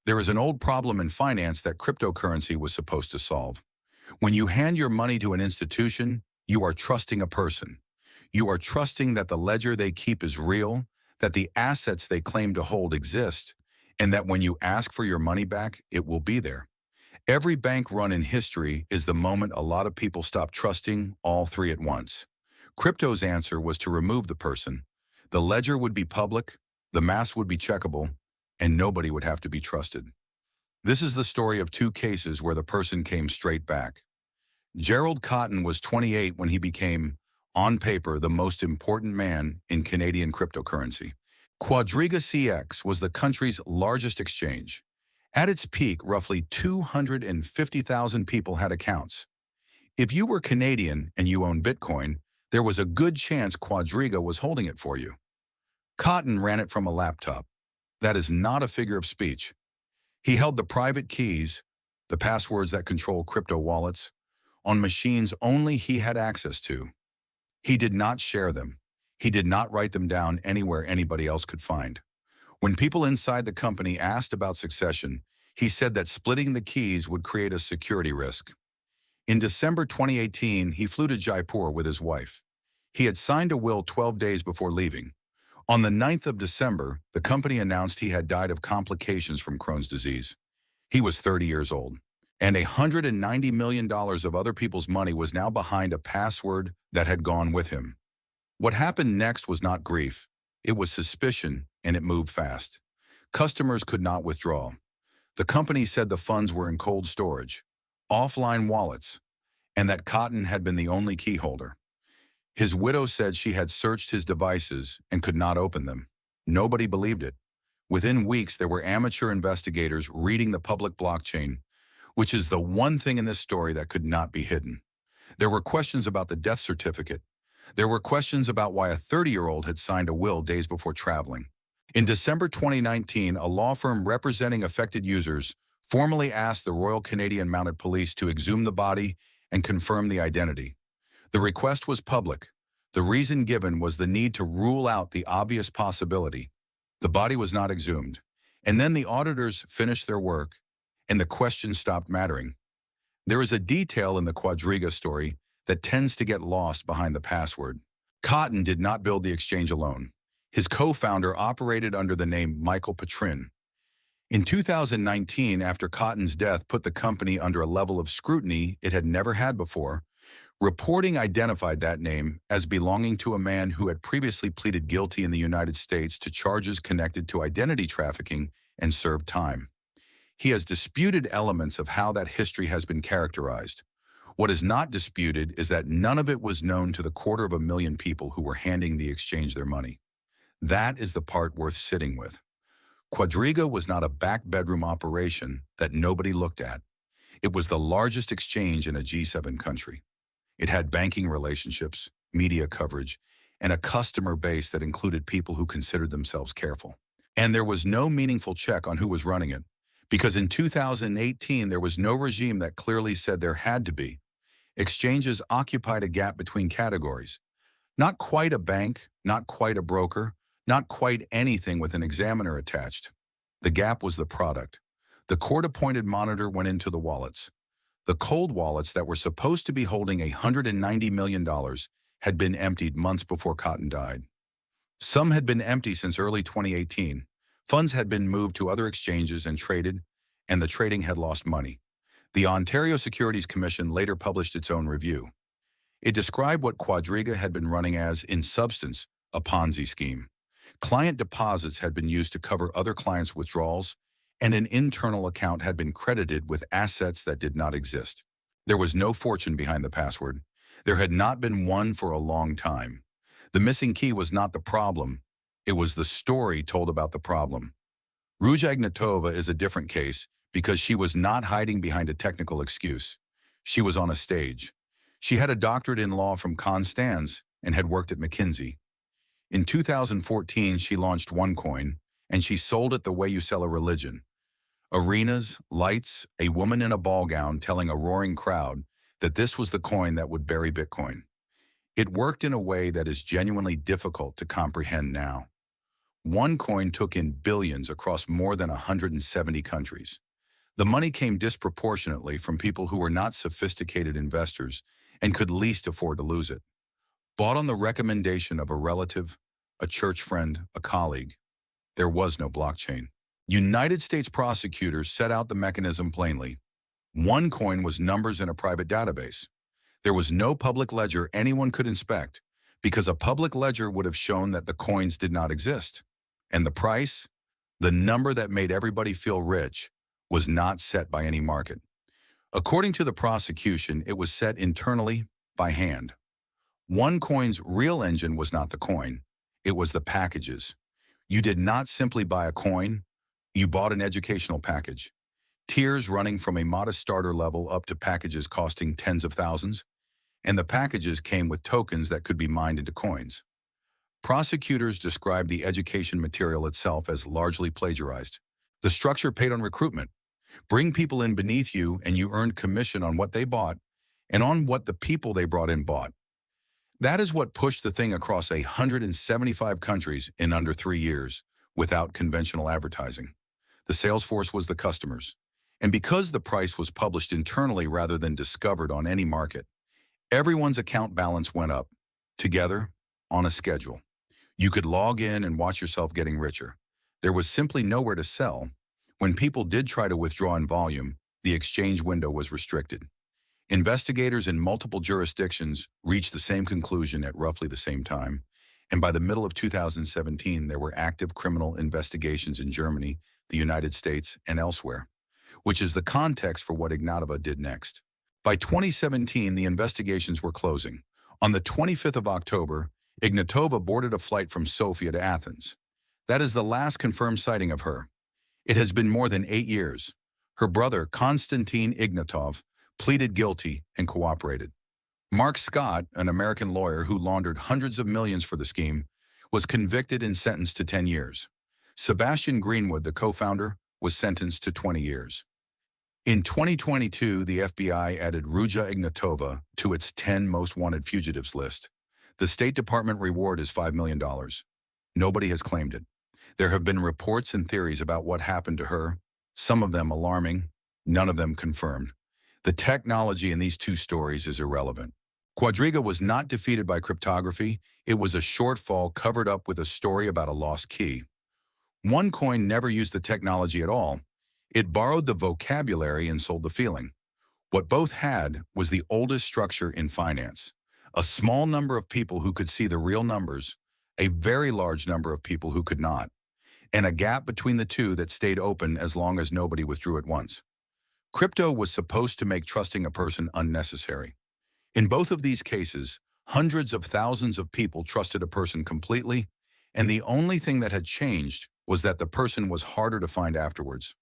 There is an old problem in finance that cryptocurrency was supposed to solve. When you hand your money to an institution, you are trusting a person. You are trusting that the ledger they keep is real, that the assets they claim to hold exist, and that when you ask for your money back, it will be there. Every bank run in history is the moment a lot of people stop trusting all three at once. Crypto's answer was to remove the person. The ledger would be public, the mask would be checkable, and nobody would have to be trusted. This is the story of two cases where the person came straight back. Gerald Cotten was 28 when he became, on paper, the most important man in Canadian cryptocurrency. QuadrigaCX was the country's largest exchange. At its peak, roughly 250,000 people had accounts. If you were Canadian and you owned Bitcoin, there was a good chance Quadriga was holding it for you. Cotten ran it from a laptop. That is not a figure of speech. He held the private keys, the passwords that control crypto wallets, on machines only he had access to. He did not share them. He did not write them down anywhere anybody else could find. When people inside the company asked about succession, he said that splitting the keys would create a security risk. In December 2018, he flew to Jaipur with his wife. He had signed a will 12 days before leaving. On the 9th of December, the company announced he had died of complications from Crohn's disease. He was 30 years old, and $190 million of other people's money was now behind a password that had gone with him. What happened next was not grief. It was suspicion, and it moved fast. Customers could not withdraw. The company said the funds were in cold storage, offline wallets, and that Cotten had been the only key holder. His widow said she had searched his devices and could not open them. Nobody believed it. Within weeks, there were amateur investigators reading the public blockchain, which is the one thing in this story that could not be hidden. There were questions about the death certificate. There were questions about why a 30-year-old had signed a will days before traveling. In December 2019, a law firm representing affected users formally asked the Royal Canadian Mounted Police to exhume the body and confirm the identity. The request was public. The reason given was the need to rule out the obvious possibility. The body was not exhumed. And then the auditors finished their work, and the question stopped mattering. There is a detail in the Quadriga story that tends to get lost behind the password. Cotten did not build the exchange alone. His co-founder operated under the name Michael Petrin. In 2019, after Cotten's death put the company under a level of scrutiny it had never had before, reporting identified that name as belonging to a man who had previously pleaded guilty in the United States to charges connected to identity trafficking and served time. He has disputed elements of how that history has been characterized. What is not disputed is that none of it was known to the 250,000 people who were handing the exchange their money. That is the part worth sitting with. Quadriga was not a back bedroom operation that nobody looked at. It was the largest exchange in a G7 country. It had banking relationships, media coverage, and a customer base that included people who considered themselves careful. And there was no meaningful check on who was running it, because in 2018 there was no regime that clearly said there had to be. Exchanges occupied a gap between categories. Not quite a bank, not quite a broker, not quite anything with an examiner attached. The gap was the product. The court-appointed monitor went into the wallets. The cold wallets that were supposed to be holding $190 million had been emptied months before Cotten died. Some had been empty since early 2018. Funds had been moved to other exchanges and traded, and the trading had lost money. The Ontario Securities Commission later published its own review. It described what Quadriga had been running as, in substance, a Ponzi scheme. Client deposits had been used to cover other clients' withdrawals, and an internal account had been credited with assets that did not exist. There was no fortune behind the password. There had not been one for a long time. The missing key was not the problem. It was the story told about the problem. Ruja Ignatova is a different case because she was not hiding behind a technical excuse. She was on a stage. She had a doctorate in law from Constance and had worked at McKinsey. In 2014, she launched OneCoin, and she sold it the way you sell a religion. Arenas, lights, a woman in a ball gown telling a roaring crowd that this was the coin that would bury Bitcoin. It worked in a way that is genuinely difficult to comprehend now. OneCoin took in billions across more than 170 countries. The money came disproportionately from people who were not sophisticated investors and could least afford to lose it. Bought on the recommendation of a relative, a church friend, a colleague, there was no blockchain. United States prosecutors set out the mechanism plainly. OneCoin was numbers in a private database. There was no public ledger anyone could inspect because a public ledger would have shown that the coins did not exist. And the price, the number that made everybody feel rich, was not set by any market. According to the prosecution, it was set internally by hand. OneCoin's real engine was not the coin, it was the packages. You did not simply buy a coin, you bought an educational package. Tiers running from a modest starter level up to packages costing tens of thousands, and the packages came with tokens that could be mined into coins. Prosecutors described the education material itself as largely plagiarized. The structure paid on recruitment. Bring people in beneath you and you earned commission on what they bought and on what the people they brought in bought. That is what pushed the thing across 175 countries in under 3 years without conventional advertising. The sales force was the customers. And because the price was published internally rather than discovered on any market, everyone's account balance went up, together, on a schedule. You could log in and watch yourself getting richer. There was simply nowhere to sell. When people did try to withdraw in volume, the exchange window was restricted. Investigators in multiple jurisdictions reached the same conclusion at roughly the same time, and by the middle of 2017, there were active criminal investigations in Germany, the United States, and elsewhere, which is the context for what Ignatova did next. By 2017, the investigations were closing. On the 25th of October, Ignatova boarded a flight from Sofia to Athens. That is the last confirmed sighting of her. It has been more than 8 years. Her brother, Konstantin Ignatov, pleaded guilty and cooperated. Mark Scott, an American lawyer who laundered hundreds of millions for the scheme, was convicted and sentenced to 10 years. Sebastian Greenwood, the co-founder, was sentenced to 20 years. In 2022, the FBI added Ruja Ignatova to its 10 most wanted fugitives list. The State Department reward is $5 million. Nobody has claimed it. There have been reports and theories about what happened to her, some of them alarming, none of them confirmed. The technology in these two stories is irrelevant. Quadriga was not defeated by cryptography. It was a shortfall covered up with a story about a lost key. OneCoin never used the technology at all. It borrowed the vocabulary and sold the feeling. What both had was the oldest structure in finance. A small number of people who could see the real numbers, a very large number of people who could not, and a gap between the two that stayed open as long as nobody withdrew at once. Crypto was supposed to make trusting a person unnecessary. In both of these cases, hundreds of thousands of people trusted a person completely, and the only thing that had changed was that the person was harder to find afterwards.